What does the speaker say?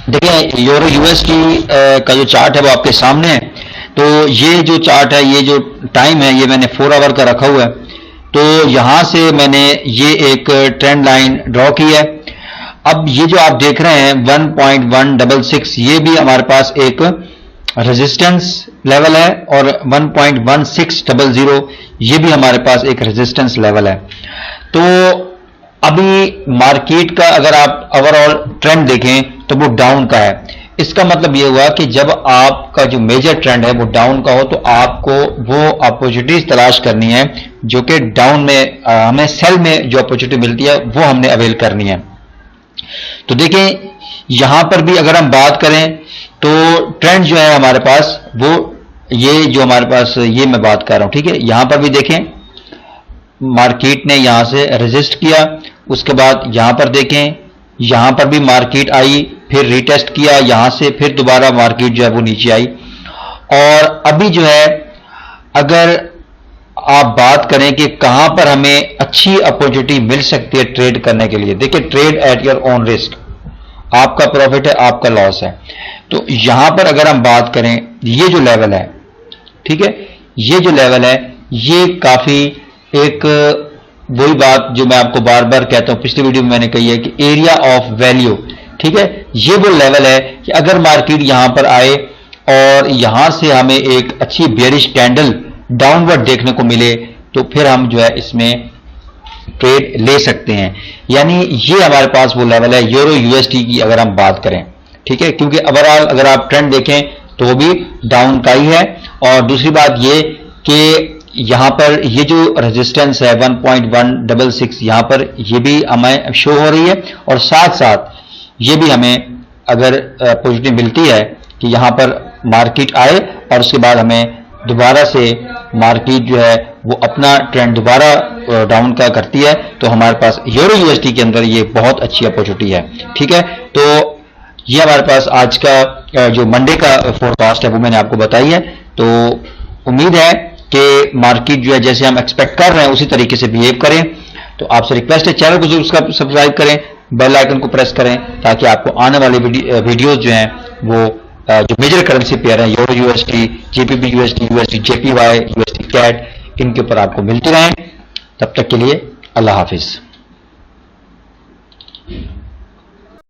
देखिए euro USD का जो चार्ट है वो आपके सामने है। तो ये जो चार्ट है, ये जो टाइम है, ये मैंने 4 आवर का रखा हुआ है। तो यहां से मैंने ये एक ट्रेंड लाइन ड्रॉ की है। अब ये जो आप देख रहे हैं 1.166, ये भी हमारे पास एक रेजिस्टेंस लेवल है, और 1.1600 ये भी हमारे पास एक रेजिस्टेंस लेवल है। तो अभी मार्केट का अगर आप ओवरऑल ट्रेंड देखें तो वो डाउन का है। इसका मतलब ये हुआ कि जब आपका जो मेजर ट्रेंड है वो डाउन का हो, तो आपको वो अपॉर्चुनिटीज तलाश करनी है जो कि डाउन में हमें सेल में जो अपॉर्चुनिटी मिलती है वो हमने अवेल करनी है। तो देखें यहां पर भी अगर हम बात करें तो ट्रेंड जो है हमारे पास वो ये जो हमारे पास, ये मैं बात कर रहा हूं, ठीक है। यहां पर भी देखें मार्केट ने यहां से रेजिस्ट किया, उसके बाद यहां पर देखें यहां पर भी मार्केट आई, फिर रिटेस्ट किया यहां से, फिर दोबारा मार्केट जो है वो नीचे आई। और अभी जो है अगर आप बात करें कि कहां पर हमें अच्छी अपॉर्चुनिटी मिल सकती है ट्रेड करने के लिए, देखिए trade at your own risk, आपका प्रॉफिट है आपका लॉस है। तो यहां पर अगर हम बात करें ये जो लेवल है, ठीक है, ये जो लेवल है ये काफी एक वही बात जो मैं आपको बार बार कहता हूं, पिछली वीडियो में मैंने कही है कि एरिया ऑफ वैल्यू, ठीक है, ये वो लेवल है कि अगर मार्केट यहां पर आए और यहां से हमें एक अच्छी बेयरिश कैंडल डाउनवर्ड देखने को मिले तो फिर हम जो है इसमें ट्रेड ले सकते हैं। यानी ये हमारे पास वो लेवल है यूरो यूएसडी की अगर हम बात करें, ठीक है, क्योंकि ओवरऑल अगर आप ट्रेंड देखें तो वो भी डाउन का ही है। और दूसरी बात ये कि यहां पर ये जो रेजिस्टेंस है 1.166, यहां पर ये भी हमें शो हो रही है, और साथ साथ ये भी हमें अगर पॉजिटिव मिलती है कि यहां पर मार्केट आए और उसके बाद हमें दोबारा से मार्केट जो है वो अपना ट्रेंड दोबारा डाउन का करती है, तो हमारे पास यूरो यूएसडी के अंदर ये बहुत अच्छी अपॉर्चुनिटी है, ठीक है। तो ये हमारे पास आज का जो मंडे का फोरकास्ट है वो मैंने आपको बताई है। तो उम्मीद है कि मार्केट जो है जैसे हम एक्सपेक्ट कर रहे हैं उसी तरीके से बिहेव करें। तो आपसे रिक्वेस्ट है चैनल को जरूर सब्सक्राइब करें, बेल आइकन को प्रेस करें, ताकि आपको आने वाले वीडियोज जो हैं वो जो मेजर करेंसी पेयर है euro USD, GBP USD, USD JPY, USD CAD, इनके ऊपर आपको मिलती रहें। तब तक के लिए अल्लाह हाफिज।